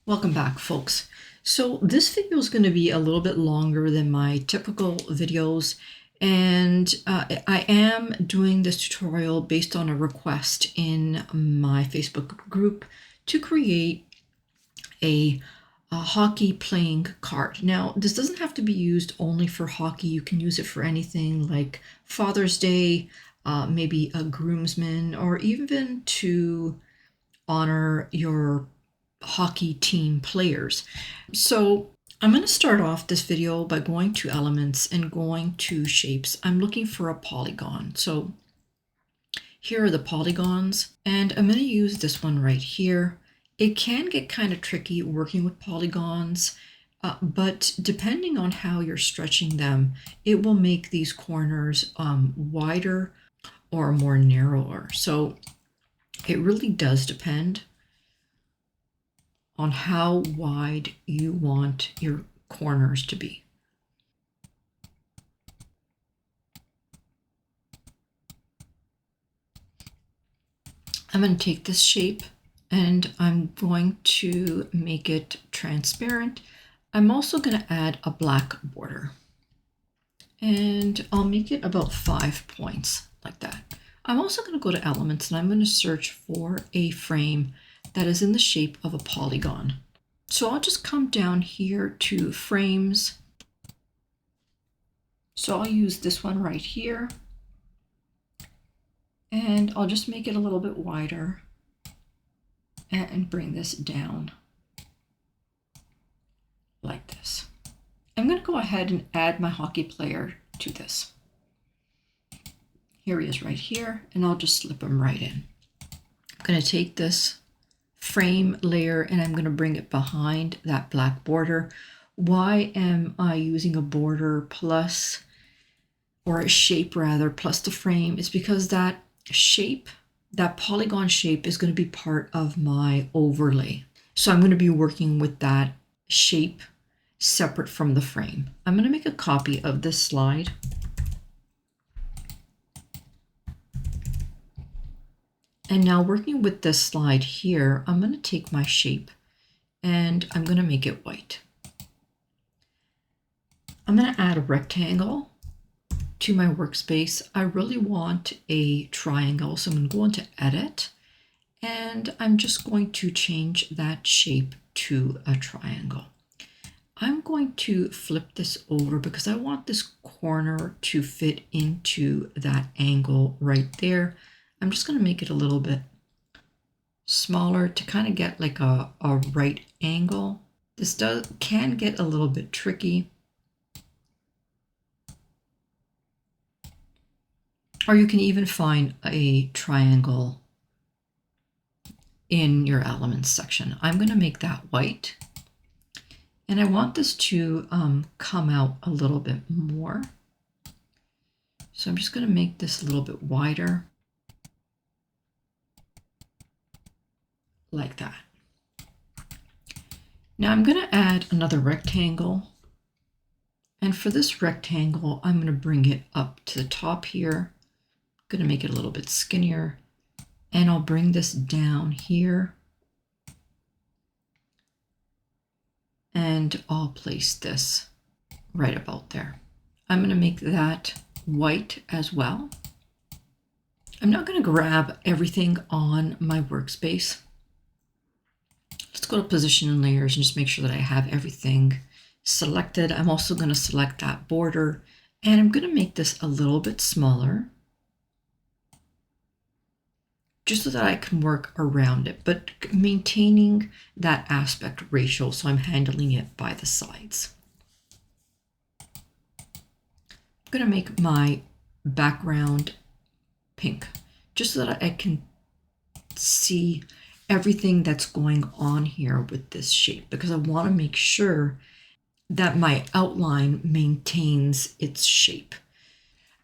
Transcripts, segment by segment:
Welcome back, folks. So this video is going to be a little bit longer than my typical videos, and I am doing this tutorial based on a request in my Facebook group to create a hockey playing card. Now, this doesn't have to be used only for hockey. You can use it for anything like Father's Day, maybe a groomsman, or even to honor your hockey team players. So I'm going to start off this video by going to elements and going to shapes. I'm looking for a polygon. So here are the polygons, and I'm going to use this one right here. It can get kind of tricky working with polygons, but depending on how you're stretching them, it will make these corners wider or more narrower. So it really does depend on how wide you want your corners to be. I'm going to take this shape and I'm going to make it transparent. I'm also going to add a black border, and I'll make it about 5 points like that. I'm also going to go to elements and I'm going to search for a frame that is in the shape of a polygon. So I'll just come down here to frames. So I'll use this one right here, and I'll just make it a little bit wider and bring this down like this. I'm going to go ahead and add my hockey player to this. Here he is right here, and I'll just slip him right in. I'm going to take this frame layer and I'm going to bring it behind that black border. Why am I using a border plus, or a shape rather, plus the frame? Is because that shape, that polygon shape, is going to be part of my overlay. So I'm going to be working with that shape separate from the frame. I'm going to make a copy of this slide. And now working with this slide here, I'm going to take my shape and I'm going to make it white. I'm going to add a rectangle to my workspace. I really want a triangle, so I'm going to go into edit and I'm just going to change that shape to a triangle. I'm going to flip this over because I want this corner to fit into that angle right there. I'm just going to make it a little bit smaller to kind of get like a right angle. This can get a little bit tricky. Or you can even find a triangle in your elements section. I'm going to make that white. And I want this to come out a little bit more. So I'm just going to make this a little bit wider. Like that. Now I'm going to add another rectangle. And for this rectangle, I'm going to bring it up to the top here. I'm going to make it a little bit skinnier. And I'll bring this down here. And I'll place this right about there. I'm going to make that white as well. I'm now going to grab everything on my workspace. Let's go to position and layers and just make sure that I have everything selected. I'm also going to select that border and I'm going to make this a little bit smaller just so that I can work around it, but maintaining that aspect ratio, so I'm handling it by the sides. I'm going to make my background pink just so that I can see everything that's going on here with this shape, because I want to make sure that my outline maintains its shape.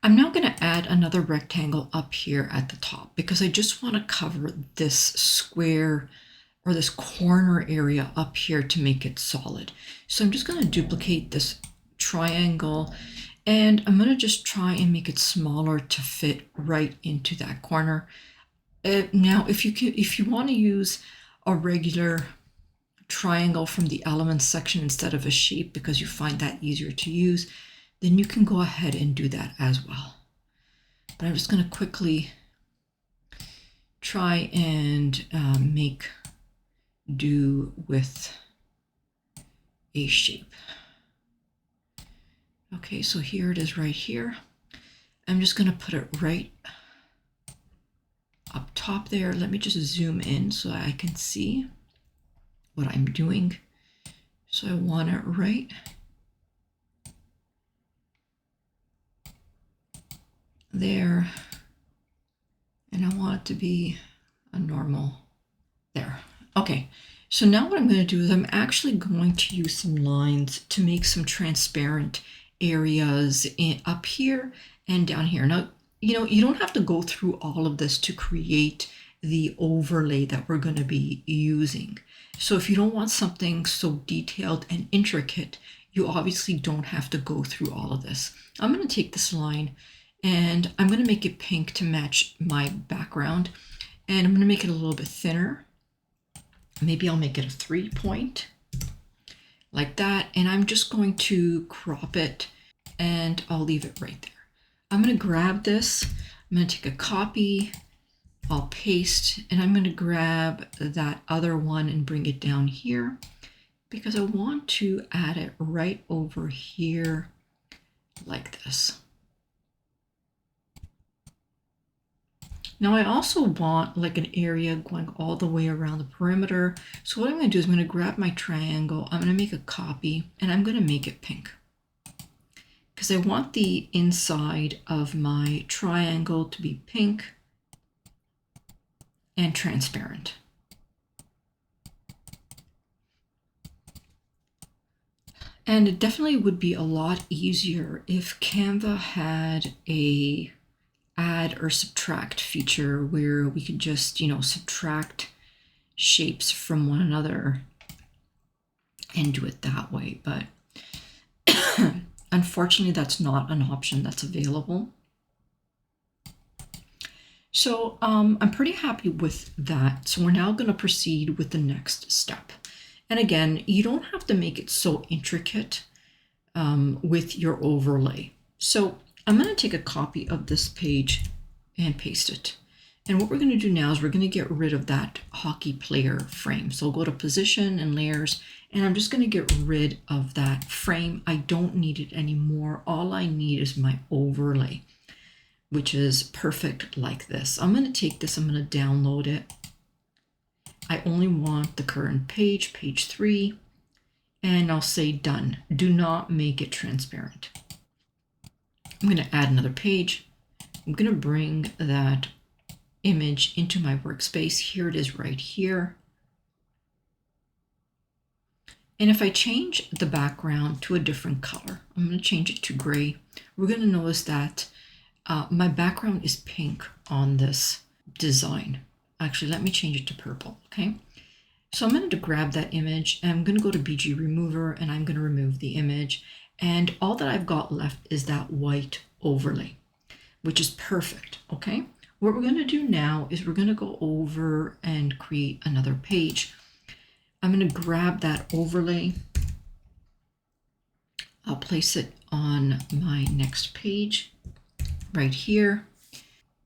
I'm now going to add another rectangle up here at the top because I just want to cover this square or this corner area up here to make it solid. So I'm just going to duplicate this triangle and I'm going to just try and make it smaller to fit right into that corner. Now, if you want to use a regular triangle from the elements section instead of a shape because you find that easier to use, then you can go ahead and do that as well. But I'm just going to quickly try and make do with a shape. Okay, so here it is right here. I'm just going to put it right up top there. Let me just zoom in so I can see what I'm doing. So I want it right there, and I want it to be a normal there. Okay, so now what I'm going to do is I'm actually going to use some lines to make some transparent areas up here and down here. Now, you don't have to go through all of this to create the overlay that we're going to be using. So if you don't want something so detailed and intricate, you obviously don't have to go through all of this. I'm going to take this line and I'm going to make it pink to match my background. And I'm going to make it a little bit thinner. Maybe I'll make it a 3-point like that. And I'm just going to crop it and I'll leave it right there. I'm going to grab this. I'm going to take a copy. I'll paste, and I'm going to grab that other one and bring it down here because I want to add it right over here like this. Now I also want like an area going all the way around the perimeter. So what I'm going to do is I'm going to grab my triangle. I'm going to make a copy and I'm going to make it pink because I want the inside of my triangle to be pink and transparent. And it definitely would be a lot easier if Canva had a add or subtract feature where we could just, subtract shapes from one another and do it that way. But unfortunately, that's not an option that's available. So I'm pretty happy with that. So we're now going to proceed with the next step. And again, you don't have to make it so intricate with your overlay. So I'm going to take a copy of this page and paste it. And what we're going to do now is we're going to get rid of that hockey player frame. So I'll go to position and layers, and I'm just going to get rid of that frame. I don't need it anymore. All I need is my overlay, which is perfect like this. I'm going to take this, I'm going to download it. I only want the current page, page 3, and I'll say done. Do not make it transparent. I'm going to add another page. I'm going to bring that image into my workspace. Here it is right here. And if I change the background to a different color, I'm going to change it to gray. We're going to notice that my background is pink on this design. Actually, let me change it to purple, okay? So I'm going to grab that image and I'm going to go to BG Remover and I'm going to remove the image. And all that I've got left is that white overlay, which is perfect, okay? What we're going to do now is we're going to go over and create another page. I'm going to grab that overlay. I'll place it on my next page right here.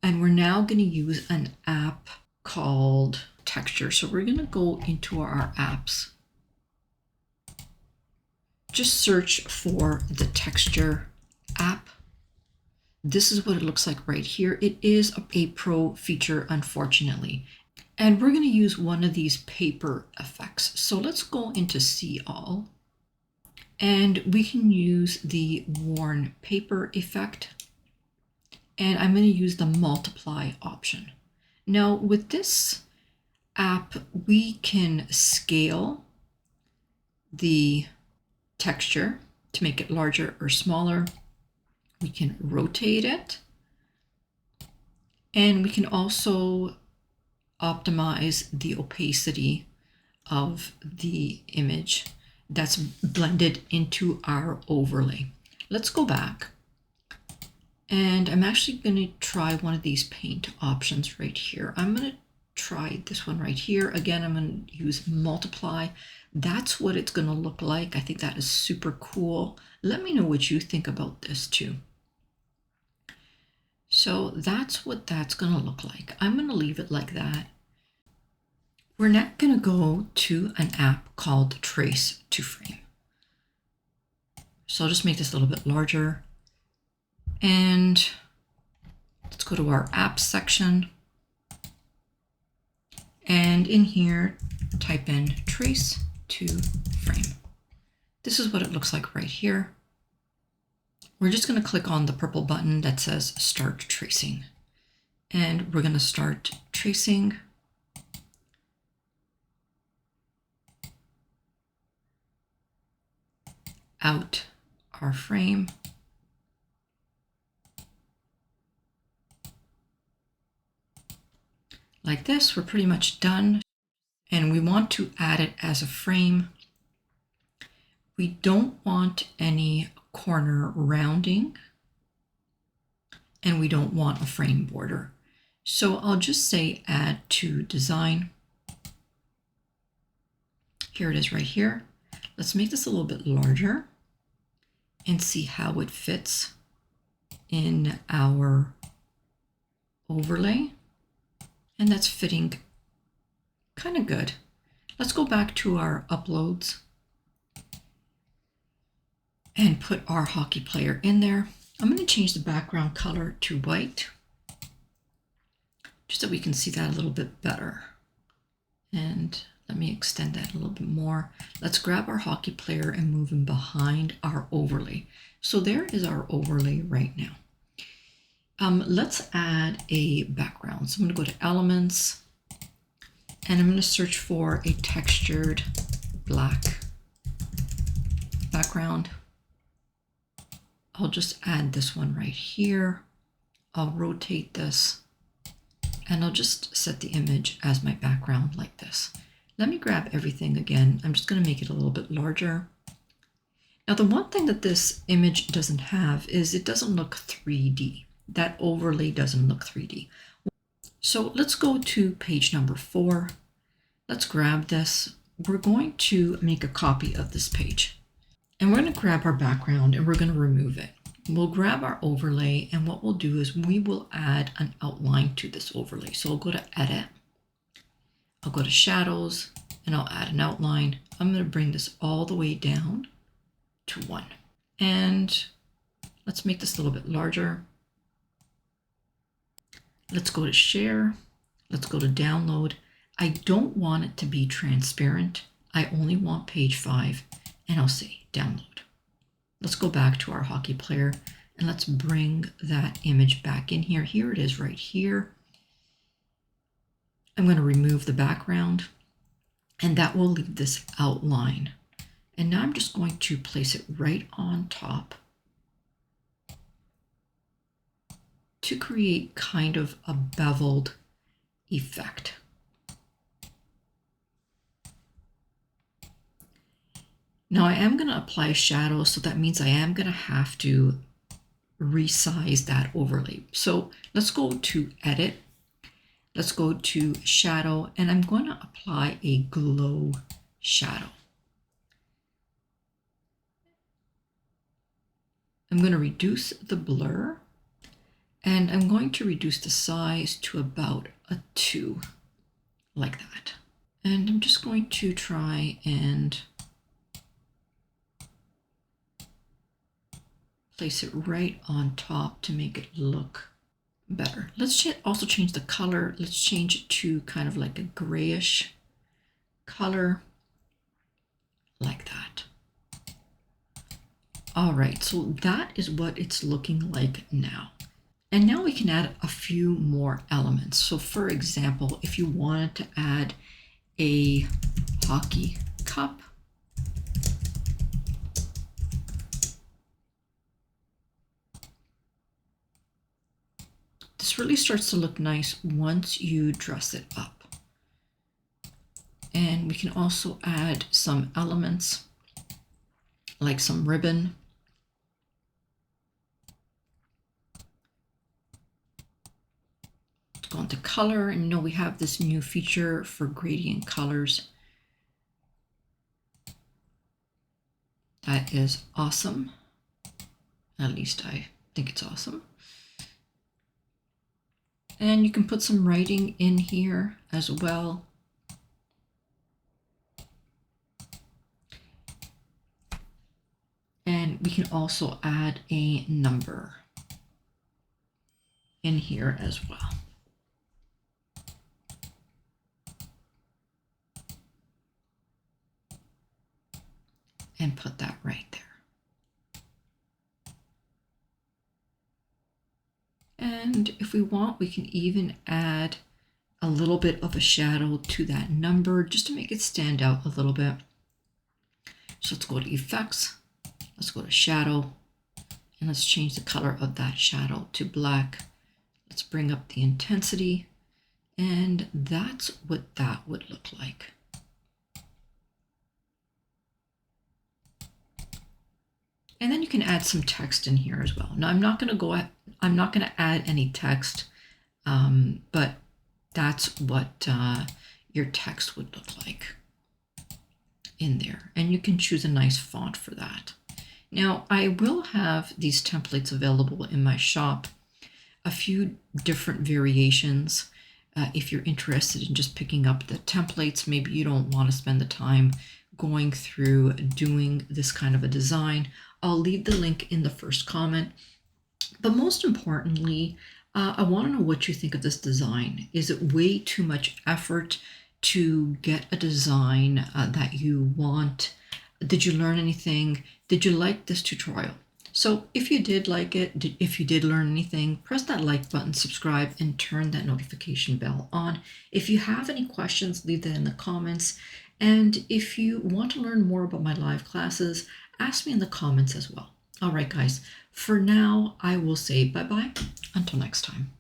And we're now going to use an app called Texture. So we're going to go into our apps. Just search for the Texture app. This is what it looks like right here. It is a pro feature, unfortunately. And we're going to use one of these paper effects. So let's go into See All. And we can use the worn paper effect. And I'm going to use the multiply option. Now with this app, we can scale the texture to make it larger or smaller. We can rotate it. And we can also optimize the opacity of the image that's blended into our overlay. Let's go back. And I'm actually going to try one of these paint options right here. I'm going to try this one right here. Again, I'm going to use multiply. That's what it's going to look like. I think that is super cool. Let me know what you think about this too. So that's what that's going to look like. I'm going to leave it like that. We're now going to go to an app called Trace to Frame. So I'll just make this a little bit larger. And let's go to our apps section. And in here, type in Trace to Frame. This is what it looks like right here. We're just going to click on the purple button that says Start Tracing. And we're going to start tracing. Out our frame. Like this, we're pretty much done. And we want to add it as a frame. We don't want any corner rounding. And we don't want a frame border. So I'll just say add to design. Here it is right here. Let's make this a little bit larger and see how it fits in our overlay. And that's fitting kind of good. Let's go back to our uploads and put our hockey player in there. I'm going to change the background color to white just so we can see that a little bit better. And let me extend that a little bit more. Let's grab our hockey player and move him behind our overlay. So there is our overlay right now. Let's add a background. So I'm going to go to Elements, and I'm going to search for a textured black background. I'll just add this one right here. I'll rotate this, and I'll just set the image as my background like this. Let me grab everything again. I'm just going to make it a little bit larger. Now, the one thing that this image doesn't have is it doesn't look 3D. That overlay doesn't look 3D. So let's go to page number 4. Let's grab this. We're going to make a copy of this page. And we're going to grab our background and we're going to remove it. We'll grab our overlay, and what we'll do is we will add an outline to this overlay. So I'll go to Edit. I'll go to Shadows, and I'll add an outline. I'm going to bring this all the way down to 1. And let's make this a little bit larger. Let's go to Share. Let's go to Download. I don't want it to be transparent. I only want page 5, and I'll say Download. Let's go back to our hockey player, and let's bring that image back in here. Here it is right here. I'm going to remove the background, and that will leave this outline. And now I'm just going to place it right on top to create kind of a beveled effect. Now I am going to apply a shadow, so that means I am going to have to resize that overlay. So let's go to Edit. Let's go to Shadow, and I'm going to apply a glow shadow. I'm going to reduce the blur, and I'm going to reduce the size to about a 2, like that. And I'm just going to try and place it right on top to make it look better. Let's also change the color. Let's change it to kind of like a grayish color, like that. All right, so that is what it's looking like now. And now we can add a few more elements. So for example, if you wanted to add a hockey cup, this really starts to look nice once you dress it up. And we can also add some elements like some ribbon. go into color, and you know we have this new feature for gradient colors. That is awesome. At least I think it's awesome. And you can put some writing in here as well. And we can also add a number in here as well. And put that right there. And if we want, we can even add a little bit of a shadow to that number just to make it stand out a little bit. So let's go to Effects, let's go to Shadow, and let's change the color of that shadow to black. Let's bring up the intensity, and that's what that would look like. And then you can add some text in here as well. Now I'm not going to add any text, but that's what your text would look like in there. And you can choose a nice font for that. Now I will have these templates available in my shop, a few different variations. If you're interested in just picking up the templates, maybe you don't want to spend the time going through doing this kind of a design, I'll leave the link in the first comment. But most importantly, I want to know what you think of this design. Is it way too much effort to get a design that you want? Did you learn anything? Did you like this tutorial? So if you did like it, if you did learn anything, press that like button, subscribe, and turn that notification bell on. If you have any questions, leave that in the comments. And if you want to learn more about my live classes, ask me in the comments as well. All right, guys, for now, I will say bye-bye. Until next time.